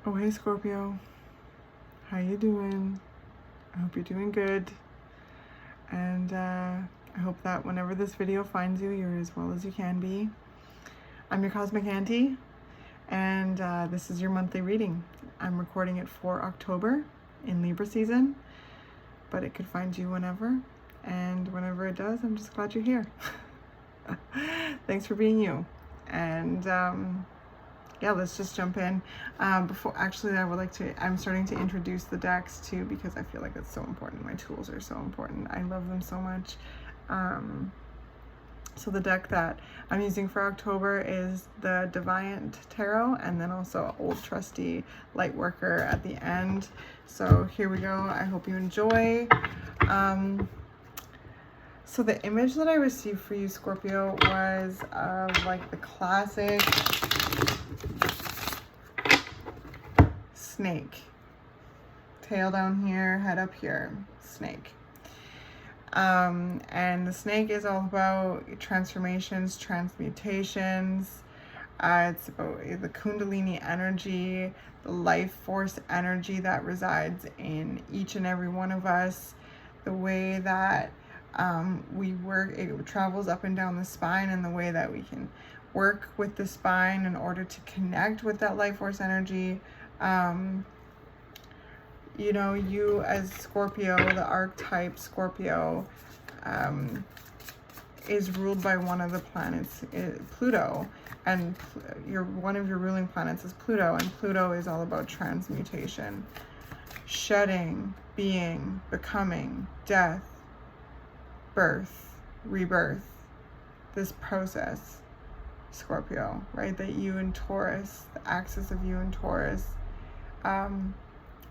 Oh, hey Scorpio, how you doing? I hope you're doing good, and I hope that whenever this video finds you, you're as well as you can be. I'm your Cosmic Auntie, and this is your monthly reading. I'm recording it for October in Libra season, but it could find you whenever, and whenever it does, I'm just glad you're here. Thanks for being you, and yeah, let's just jump in. Before, actually, I'm starting to introduce the decks too, because I feel like it's so important. My tools are so important. I love them so much. So the deck that I'm using for October is the Deviant Tarot, and then also Old Trusty Lightworker at the end. So here we go. I hope you enjoy. So the image that I received for you, Scorpio, was of like the classic snake. Tail down here, head up here, snake. And the snake is all about transformations, transmutations. It's about the Kundalini energy, the life force energy that resides in each and every one of us. The way that we work, it travels up and down the spine, and the way that we can work with the spine in order to connect with that life force energy. You know, you as Scorpio, the archetype Scorpio, is ruled by one of the planets, Pluto, and one of your ruling planets is Pluto, and Pluto is all about transmutation, shedding, being, becoming, death, birth, rebirth. This process, Scorpio, right? That you and Taurus, the axis of you and Taurus,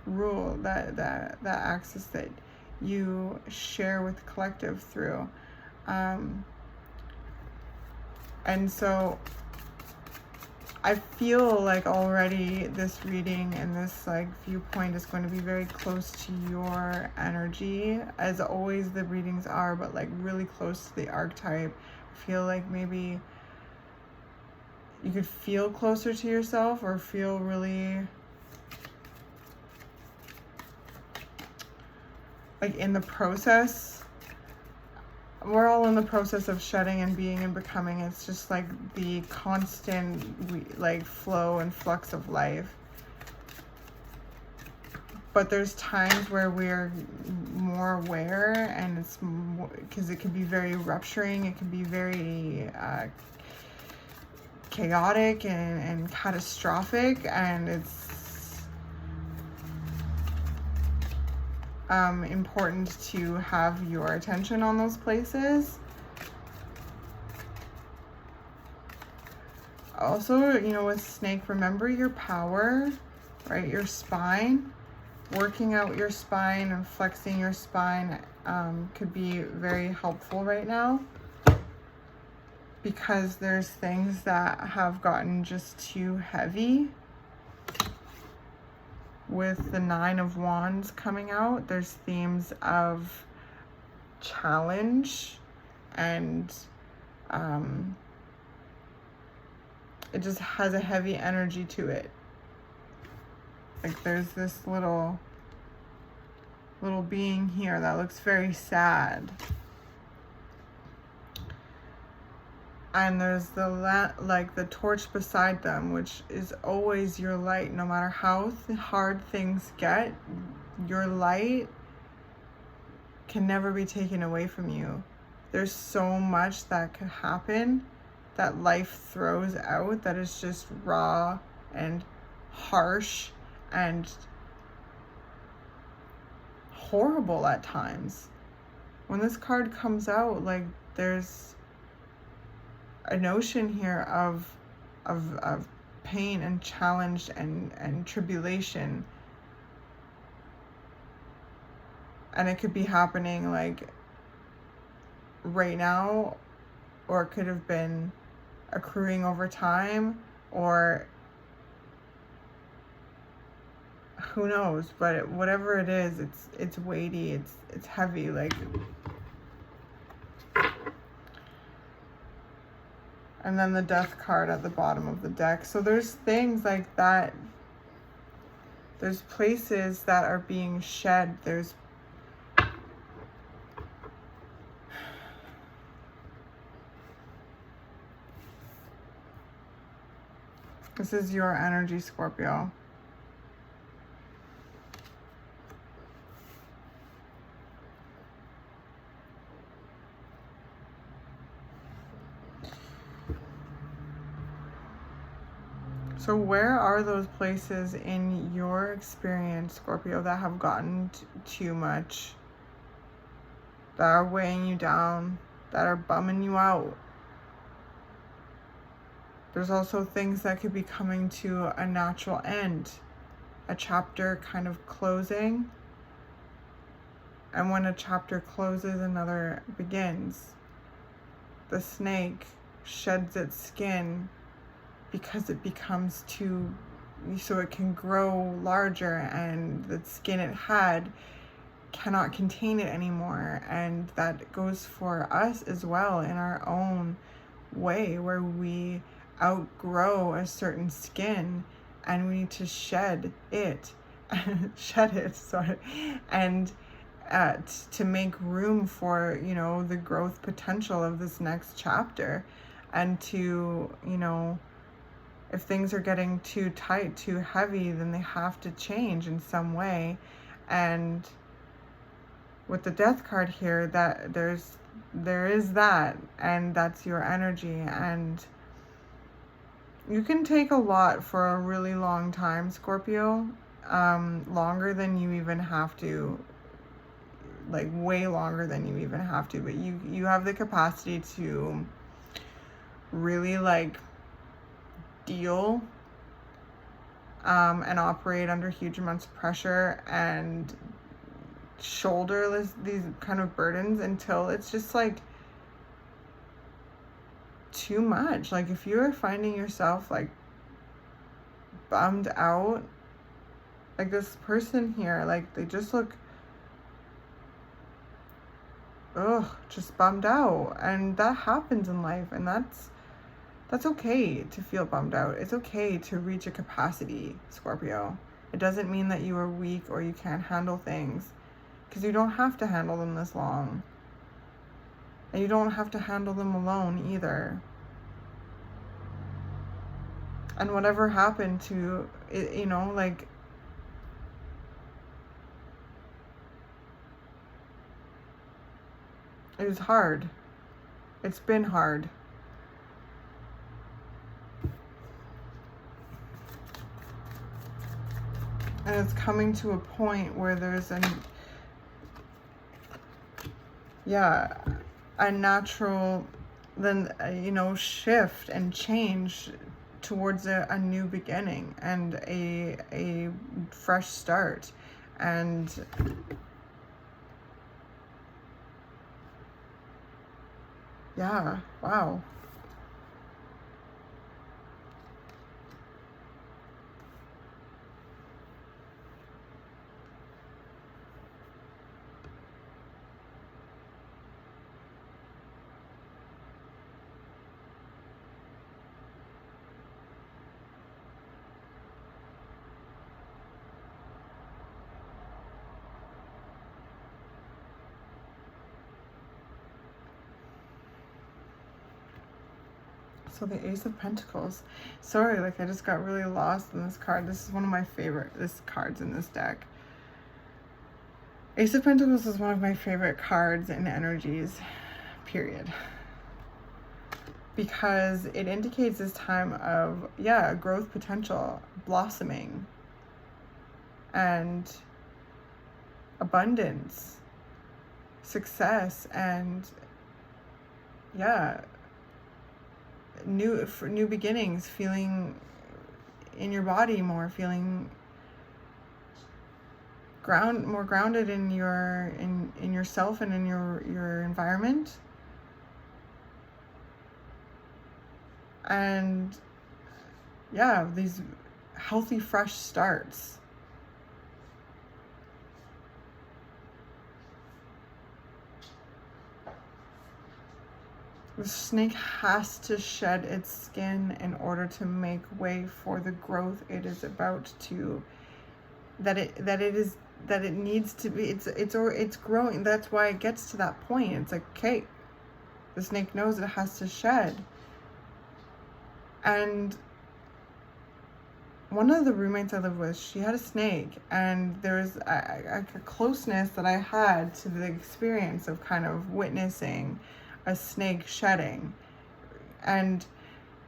rule, that axis that you share with the collective through. And so I feel like already this reading and this like viewpoint is going to be very close to your energy, as always the readings are, but like really close to the archetype. I feel like maybe you could feel closer to yourself, or feel really like in the process. We're all in the process of shedding and being and becoming. It's just like the constant like flow and flux of life. But there's times where we're more aware, and it's more, because it can be very rupturing, it can be very chaotic and catastrophic, and it's important to have your attention on those places. Also, you know, with snake, remember your power, right? Your spine, working out your spine and flexing your spine could be very helpful right now, because there's things that have gotten just too heavy. With the Nine of Wands coming out, there's themes of challenge, and it just has a heavy energy to it. Like there's this little being here that looks very sad. And there's the torch beside them, which is always your light. No matter how hard things get, your light can never be taken away from you. There's so much that could happen that life throws out that is just raw and harsh and horrible at times. When this card comes out, like there's a notion here of pain and challenge and tribulation, and it could be happening like right now, or it could have been accruing over time, or who knows. But whatever it is, it's weighty, it's heavy. Like, and then the Death card at the bottom of the deck. So there's things like that There's places that are being shed. This is your energy, Scorpio. So where are those places in your experience, Scorpio, that have gotten too much, that are weighing you down, that are bumming you out? There's also things that could be coming to a natural end, a chapter kind of closing. And when a chapter closes, another begins. The snake sheds its skin because it becomes too, so it can grow larger, and the skin it had cannot contain it anymore. And that goes for us as well in our own way, where we outgrow a certain skin and we need to shed it, and to make room for, you know, the growth potential of this next chapter, and to, you know, if things are getting too tight, too heavy, then they have to change in some way. And with the Death card here, that there is that, and that's your energy. And you can take a lot for a really long time, Scorpio, longer than you even have to, like way longer than you even have to, but you have the capacity to really like deal and operate under huge amounts of pressure and shoulder these kind of burdens until it's just like too much. Like if you're finding yourself like bummed out, like this person here, like they just look just bummed out, and that happens in life, and that's okay to feel bummed out. It's okay to reach a capacity, Scorpio. It doesn't mean that you are weak or you can't handle things, because you don't have to handle them this long. And you don't have to handle them alone either. And whatever happened to it, you know, like, it was hard. It's been hard. And it's coming to a point where there's a natural, you know, shift and change towards a new beginning and a fresh start. And yeah, wow. So the Ace of Pentacles. Sorry, like I just got really lost in this card. This is one of my favorite cards in this deck. Ace of Pentacles is one of my favorite cards in energies, period. Because it indicates this time of, growth potential, blossoming, and abundance, success, and new beginnings, feeling in your body more, feeling more grounded in yourself and in your environment. And these healthy, fresh starts. The snake has to shed its skin in order to make way for the growth it is about to that it needs to be, it's growing. That's why it gets to that point. It's like, okay, the snake knows it has to shed. And one of the roommates I lived with, she had a snake, and there was a closeness that I had to the experience of kind of witnessing a snake shedding. And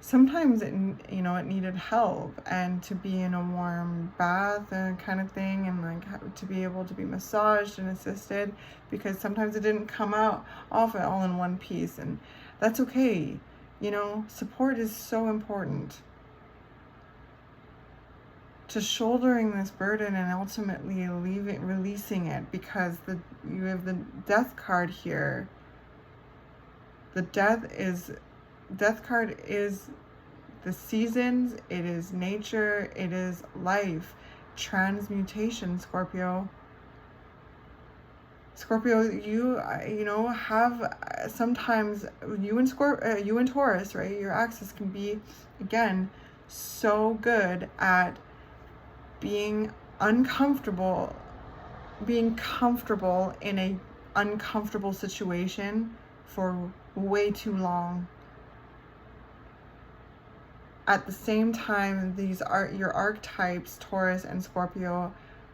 sometimes it needed help, and to be in a warm bath and kind of thing, and like to be able to be massaged and assisted, because sometimes it didn't come out off it all in one piece, and that's okay. Support is so important to shouldering this burden and ultimately releasing it, because you have the death card here. The death card is the seasons, it is nature, it is life, transmutation, Scorpio. Scorpio, you have sometimes, you and Taurus, right? Your axis can be, again, so good at being comfortable in a uncomfortable situation for way too long. At the same time, your archetypes, Taurus and Scorpio,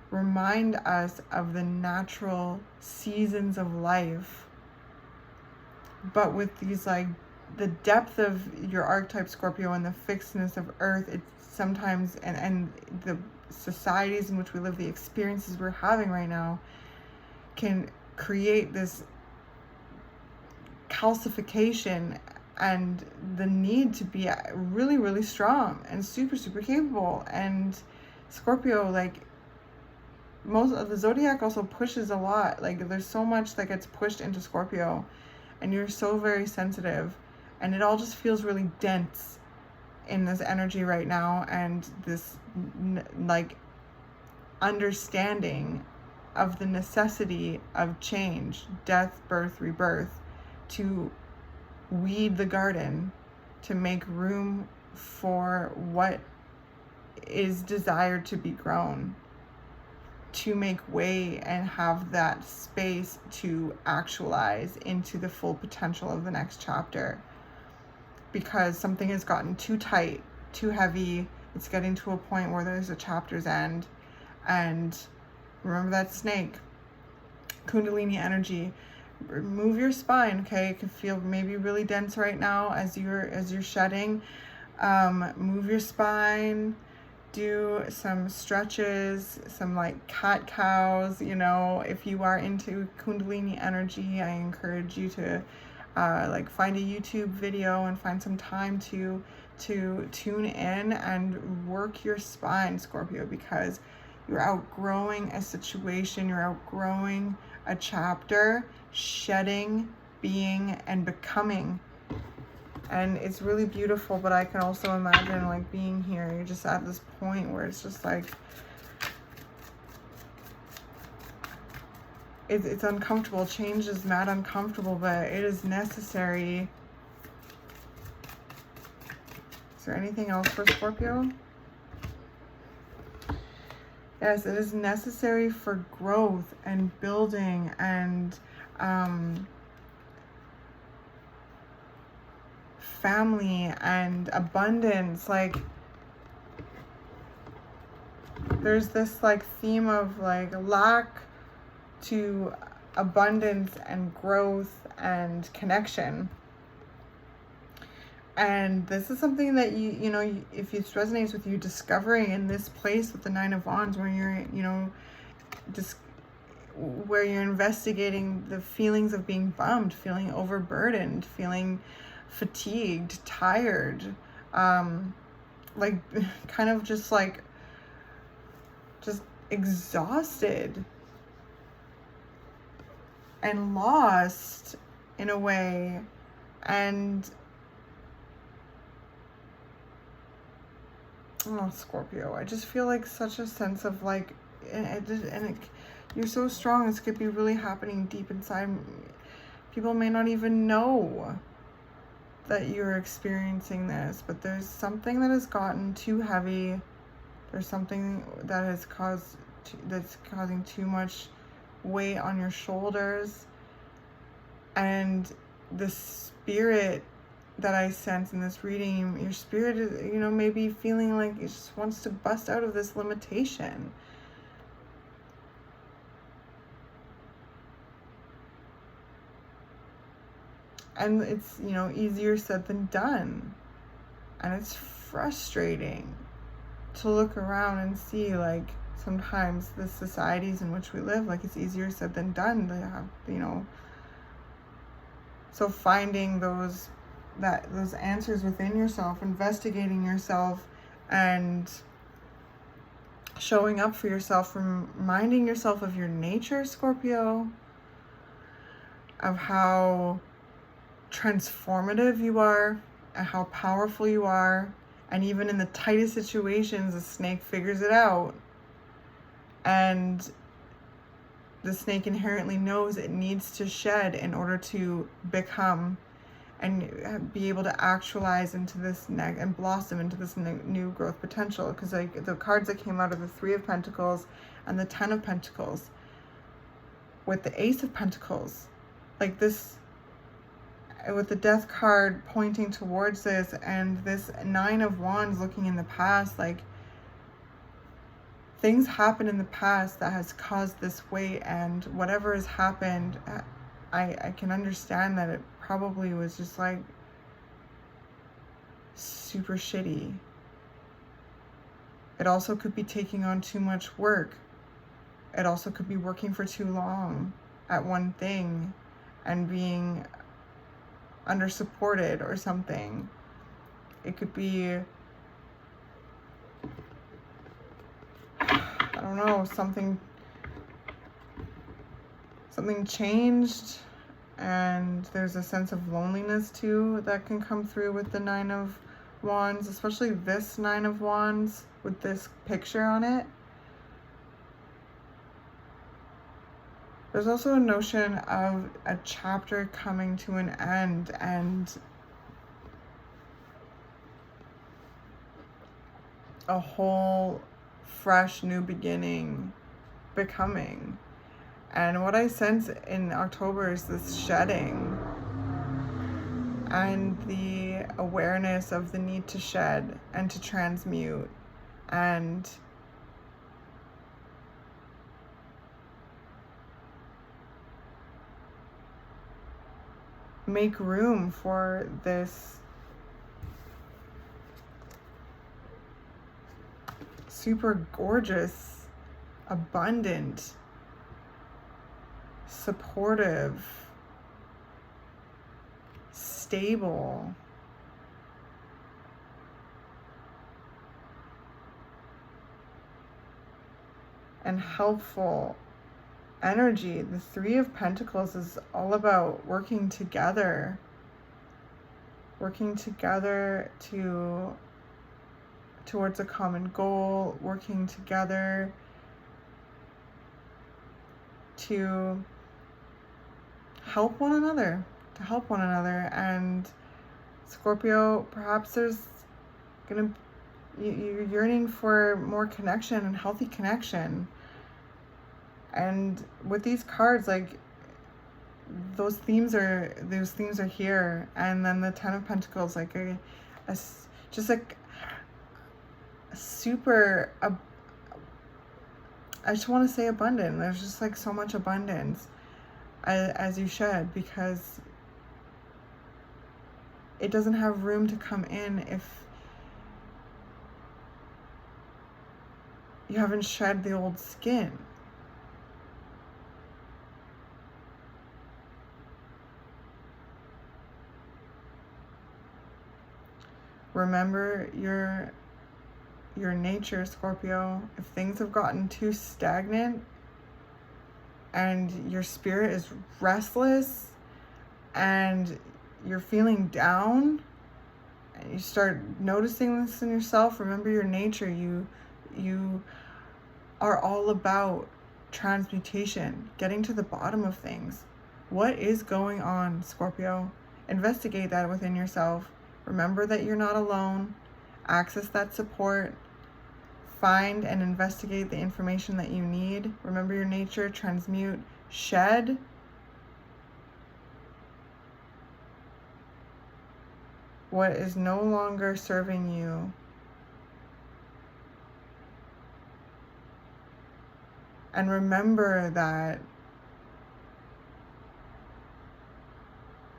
remind us of the natural seasons of life. But with these, like, the depth of your archetype, Scorpio, and the fixedness of Earth, it's sometimes, and the societies in which we live, the experiences we're having right now, can create this calcification and the need to be really, really strong and super, super capable. And Scorpio, like, most of the zodiac also pushes a lot. Like, there's so much that gets pushed into Scorpio, and you're so very sensitive, and it all just feels really dense in this energy right now, and this like understanding of the necessity of change, death, birth, rebirth, to weed the garden, to make room for what is desired to be grown, to make way and have that space to actualize into the full potential of the next chapter. Because something has gotten too tight, too heavy. It's getting to a point where there's a chapter's end. And remember that snake, Kundalini energy. Move your spine, okay? It can feel maybe really dense right now as you're shedding. Move your spine. Do some stretches, some like cat cows. If you are into Kundalini energy, I encourage you to like find a YouTube video and find some time to tune in and work your spine, Scorpio, because you're outgrowing a situation, you're outgrowing a chapter, shedding, being, and becoming. And it's really beautiful, but I can also imagine, like, being here, you're just at this point where it's just like, it's uncomfortable. Change is mad uncomfortable, but it is necessary. Is there anything else for Scorpio? Yes, it is necessary for growth and building and family and abundance. Like, there's this like theme of like lack to abundance and growth and connection. And this is something that if it resonates with you, discovering in this place with the Nine of Wands, where you're, where you're investigating the feelings of being bummed, feeling overburdened, feeling fatigued, tired, like kind of just exhausted and lost in a way. And Scorpio, I just feel like such a sense of like, you're so strong. This could be really happening deep inside. People may not even know that you're experiencing this, but there's something that has gotten too heavy. There's something that has caused that's causing too much weight on your shoulders. And the spirit that I sense in this reading, your spirit is, you know, maybe feeling like it just wants to bust out of this limitation. And it's, you know, easier said than done. And it's frustrating to look around and see, like, sometimes the societies in which we live, like, it's easier said than done to have, you know. So finding those answers within yourself, investigating yourself, and showing up for yourself, reminding yourself of your nature, Scorpio, of how transformative you are, and how powerful you are. And even in the tightest situations, the snake figures it out. And the snake inherently knows it needs to shed in order to become and be able to actualize into this and blossom into this new growth potential. Because like the cards that came out of the Three of Pentacles and the Ten of Pentacles with the Ace of Pentacles, like this, with the Death card pointing towards this, and this Nine of Wands looking in the past, like things happen in the past that has caused this weight, and whatever has happened, I can understand that it probably was just like super shitty. It also could be taking on too much work. It also could be working for too long at one thing and being under supported or something. It could be, I don't know, something changed, and there's a sense of loneliness too that can come through with the Nine of Wands, especially this Nine of Wands with this picture on it. There's also a notion of a chapter coming to an end and a whole fresh new beginning becoming. And what I sense in October is this shedding and the awareness of the need to shed and to transmute and make room for this super gorgeous, abundant, supportive, stable, and helpful energy. The Three of Pentacles is all about working together towards a common goal, working together to help one another, And Scorpio, perhaps there's you're yearning for more connection and healthy connection. And with these cards, like those themes are here. And then the Ten of Pentacles, like just like a super, I just want to say abundant. There's just like so much abundance, as you should, because it doesn't have room to come in if you haven't shed the old skin. Remember your nature, Scorpio. If things have gotten too stagnant and your spirit is restless and you're feeling down and you start noticing this in yourself, remember your nature. You are all about transmutation, getting to the bottom of things. What is going on, Scorpio? Investigate that within yourself. Remember that you're not alone. Access that support. find and investigate the information that you need. Remember your nature, transmute, shed. What is no longer serving you. And remember that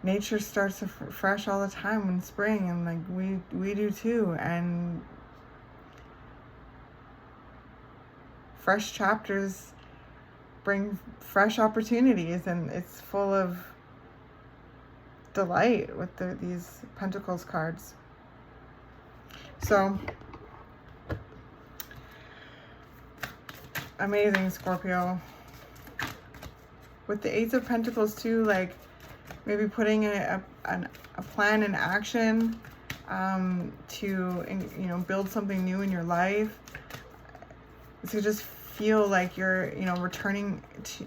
nature starts fresh all the time in spring, and like we do too. And fresh chapters bring fresh opportunities, and it's full of delight with these Pentacles cards. So amazing, Scorpio. With the Ace of Pentacles too, like maybe putting a plan in action to, you know, build something new in your life. To just feel like you're, you know, returning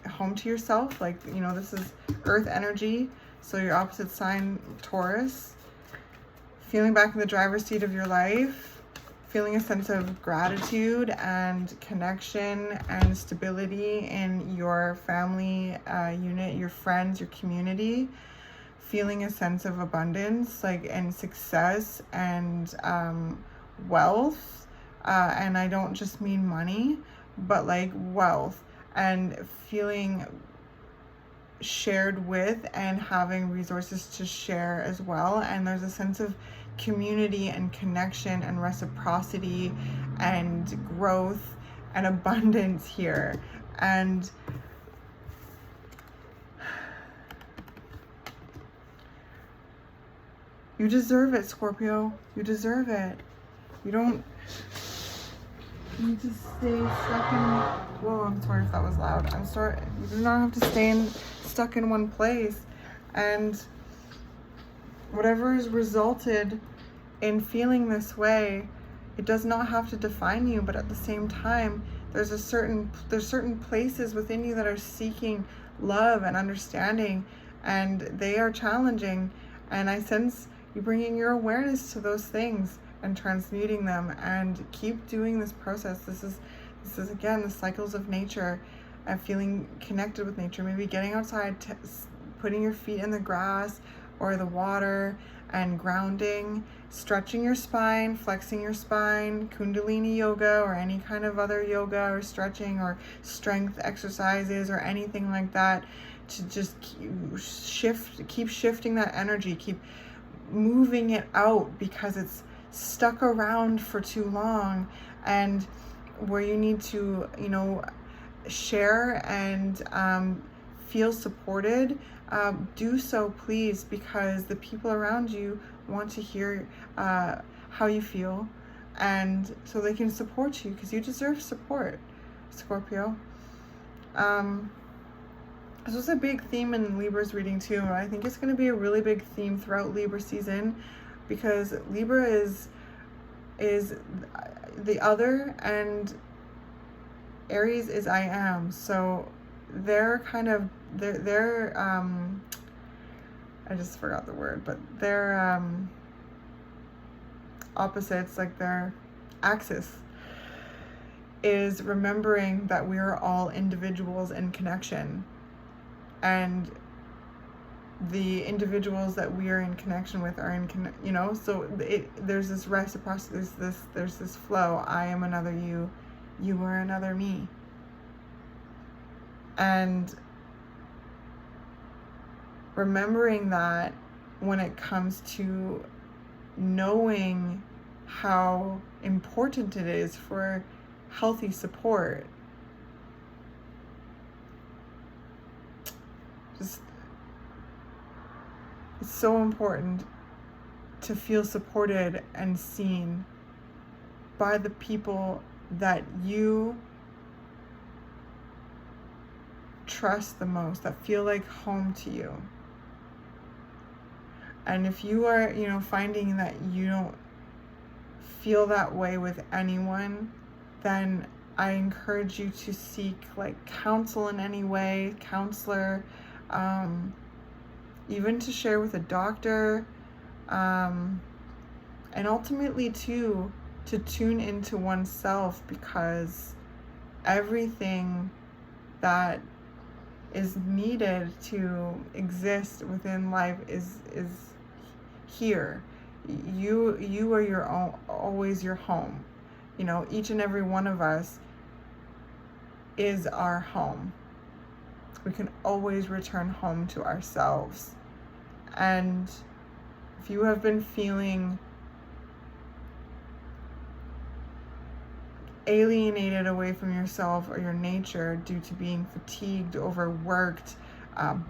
home to yourself. Like, you know, this is earth energy. So your opposite sign, Taurus. Feeling back in the driver's seat of your life. Feeling a sense of gratitude and connection and stability in your family unit, your friends, your community. Feeling a sense of abundance, like, and success and wealth. And I don't just mean money, but like wealth, and feeling shared with and having resources to share as well. And there's a sense of community and connection and reciprocity and growth and abundance here. And you deserve it, Scorpio. You deserve it. You don't need to stay stuck in, whoa, I'm sorry if that was loud. I'm sorry. You do not have to stay stuck in one place. And whatever has resulted in feeling this way, it does not have to define you, but at the same time, there's certain places within you that are seeking love and understanding, and they are challenging. And I sense you bringing your awareness to those things and transmuting them, and keep doing this process. This is again the cycles of nature, and feeling connected with nature. Maybe getting outside, putting your feet in the grass or the water, and grounding, stretching your spine, flexing your spine, Kundalini yoga or any kind of other yoga or stretching or strength exercises or anything like that, to just keep shifting that energy, keep moving it out, because it's stuck around for too long. And where you need to, you know, share and feel supported, do so, please, because the people around you want to hear how you feel, and so they can support you, because you deserve support, Scorpio. This was a big theme in Libra's reading too, and I think it's going to be a really big theme throughout Libra season, because Libra is the other, and Aries is I am. So they're kind of they're I just forgot the word, but they're opposites, like their axis is remembering that we are all individuals in connection, and the individuals that we are in connection with are in you know, so there's this reciprocity, there's this flow. I am another you, you are another me. And remembering that when it comes to knowing how important it is for healthy support, just, it's so important to feel supported and seen by the people that you trust the most, that feel like home to you. And if you are, you know, finding that you don't feel that way with anyone, then I encourage you to seek like counsel in any way, counselor, even to share with a doctor, and ultimately too, to tune into oneself, because everything that is needed to exist within life is here. You are your own, always your home. You know, each and every one of us is our home. We can always return home to ourselves. And if you have been feeling alienated away from yourself or your nature due to being fatigued, overworked,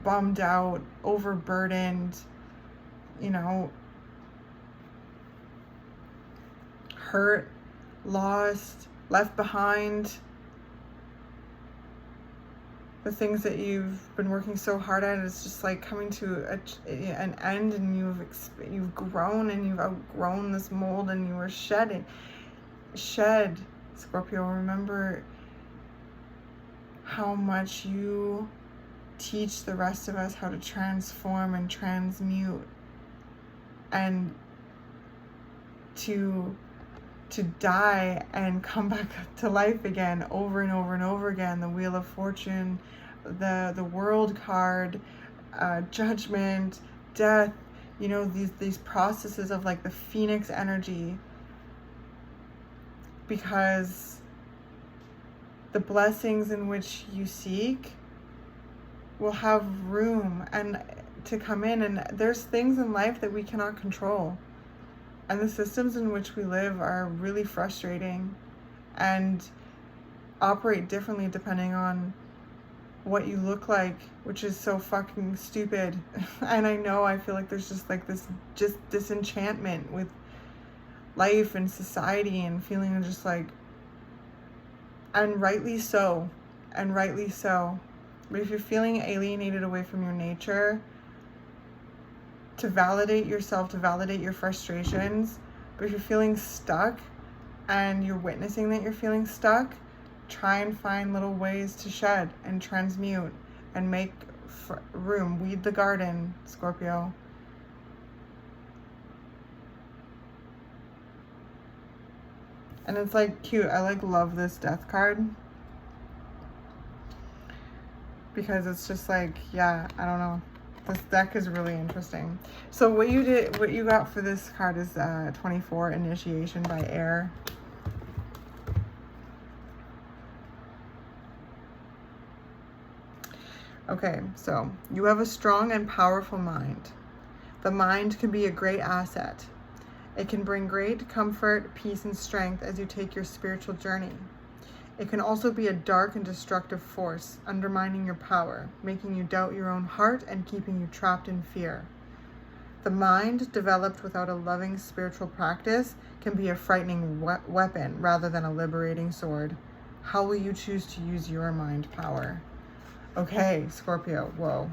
bummed out, overburdened, you know, hurt, lost, left behind, the things that you've been working so hard at is just like coming to an end, and you've grown and you've outgrown this mold, and you are shed, Scorpio. Remember how much you teach the rest of us how to transform and transmute, and to die and come back to life again over and over and over again. The Wheel of Fortune, the World card, judgment, death, you know, these processes of like the Phoenix energy, because the blessings in which you seek will have room and to come in, and there's things in life that we cannot control. And the systems in which we live are really frustrating and operate differently depending on what you look like, which is so fucking stupid. And I know, I feel like there's just like this disenchantment with life and society, and feeling just like, and rightly so. But if you're feeling alienated away from your nature, to validate yourself, to validate your frustrations. But if you're feeling stuck and you're witnessing that you're feeling stuck, try and find little ways to shed and transmute and make room. Weed the garden, Scorpio. And it's like cute. I like love this death card, because it's just like, yeah, I don't know. This deck is really interesting. So what you got for this card is 24, Initiation by Air. Okay, so you have a strong and powerful mind. The mind can be a great asset. It can bring great comfort, peace, and strength as you take your spiritual journey. It can also be a dark and destructive force, undermining your power, making you doubt your own heart and keeping you trapped in fear. The mind, developed without a loving spiritual practice, can be a frightening weapon rather than a liberating sword. How will you choose to use your mind power? Okay, Scorpio, whoa.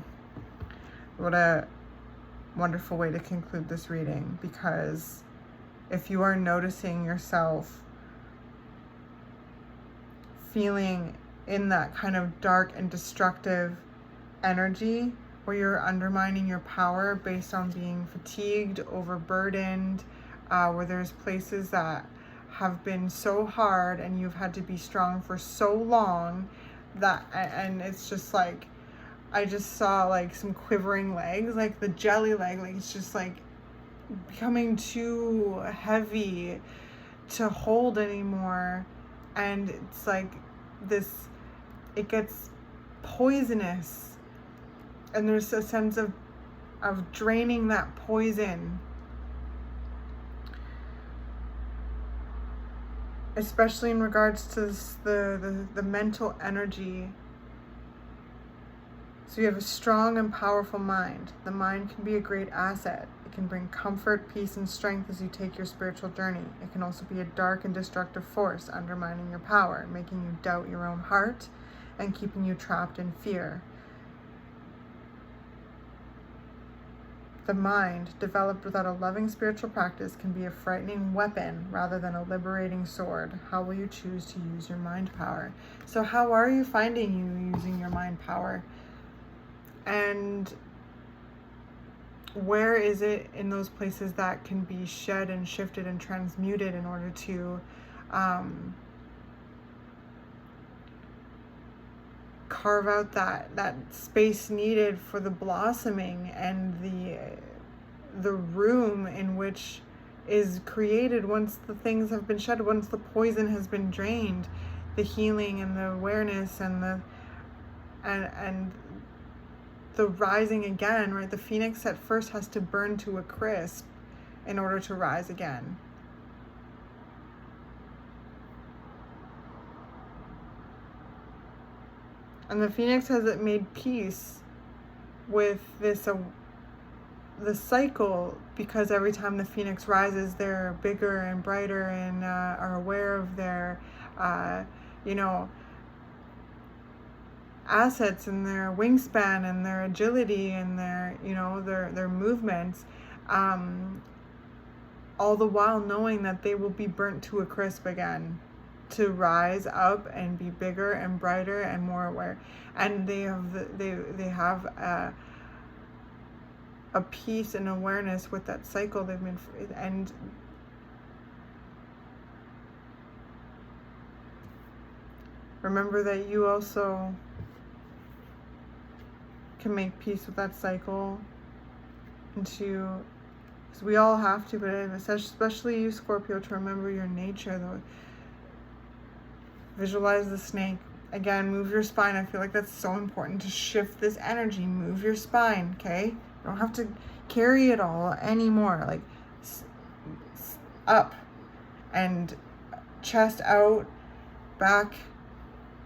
What a wonderful way to conclude this reading, because if you are noticing yourself feeling in that kind of dark and destructive energy where you're undermining your power based on being fatigued, overburdened, where there's places that have been so hard and you've had to be strong for so long, that, and it's just like, I just saw like some quivering legs, like the jelly leg, like it's just like becoming too heavy to hold anymore. And it's like this, it gets poisonous, and there's a sense of draining that poison, especially in regards to the mental energy. So you have a strong and powerful mind. The mind can be a great asset. It can bring comfort, peace, and strength as you take your spiritual journey. It can also be a dark and destructive force, undermining your power, making you doubt your own heart, and keeping you trapped in fear. The mind, developed without a loving spiritual practice, can be a frightening weapon rather than a liberating sword. How will you choose to use your mind power? So how are you finding you using your mind power? And where is it in those places that can be shed and shifted and transmuted in order to carve out that space needed for the blossoming and the room in which is created once the things have been shed, once the poison has been drained, the healing and the awareness and the rising again, right? The phoenix at first has to burn to a crisp in order to rise again. And the phoenix has made peace with the cycle, because every time the phoenix rises, they're bigger and brighter and are aware of their, you know, assets and their wingspan and their agility and their, you know, their movements, all the while knowing that they will be burnt to a crisp again, to rise up and be bigger and brighter and more aware. And they have a peace and awareness with that cycle they've been, and remember that you also can make peace with that cycle, and because we all have to, but especially you, Scorpio, to remember your nature, though. Visualize the snake. Again, move your spine. I feel like that's so important to shift this energy. Move your spine, okay? You don't have to carry it all anymore. Like, up and chest out, back,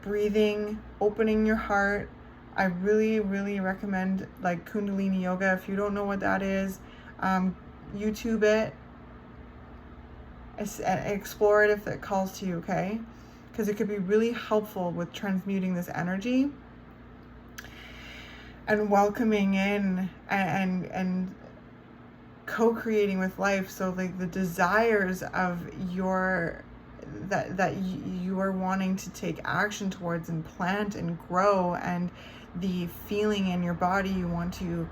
breathing, opening your heart. I really, really recommend like Kundalini yoga. If you don't know what that is, YouTube it, explore it if it calls to you, okay? Because it could be really helpful with transmuting this energy and welcoming in and co-creating with life. So like the desires of that you are wanting to take action towards and plant and grow, and the feeling in your body you want to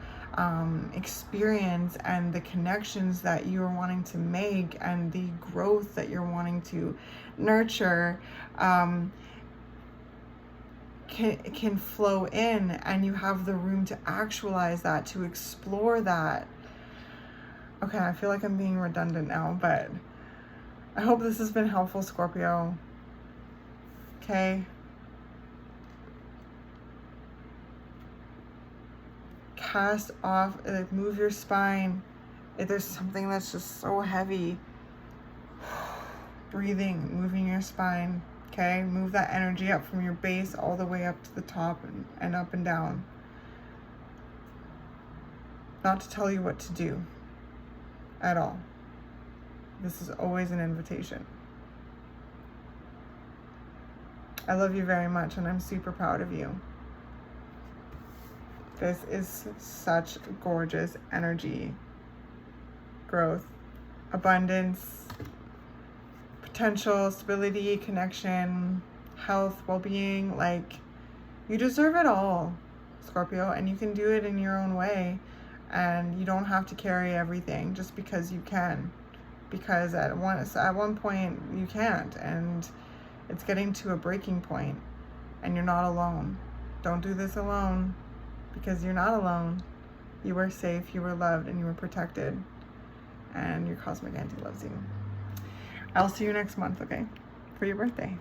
experience, and the connections that you're wanting to make, and the growth that you're wanting to nurture, can flow in, and you have the room to actualize that, to explore that. Okay, I feel like I'm being redundant now, but I hope this has been helpful, Scorpio. Okay. Cast off, like, move your spine. If there's something that's just so heavy, breathing, moving your spine. Okay, move that energy up from your base all the way up to the top and up and down. Not to tell you what to do at all. This is always an invitation. I love you very much, and I'm super proud of you. This is such gorgeous energy, growth, abundance, potential, stability, connection, health, well-being. Like, you deserve it all, Scorpio, and you can do it in your own way. And you don't have to carry everything just because you can, because at one point you can't, and it's getting to a breaking point, and you're not alone. Don't do this alone, because you're not alone. You are safe, you were loved, and you were protected, and your cosmic auntie loves you. I'll see you next month, okay, for your birthday.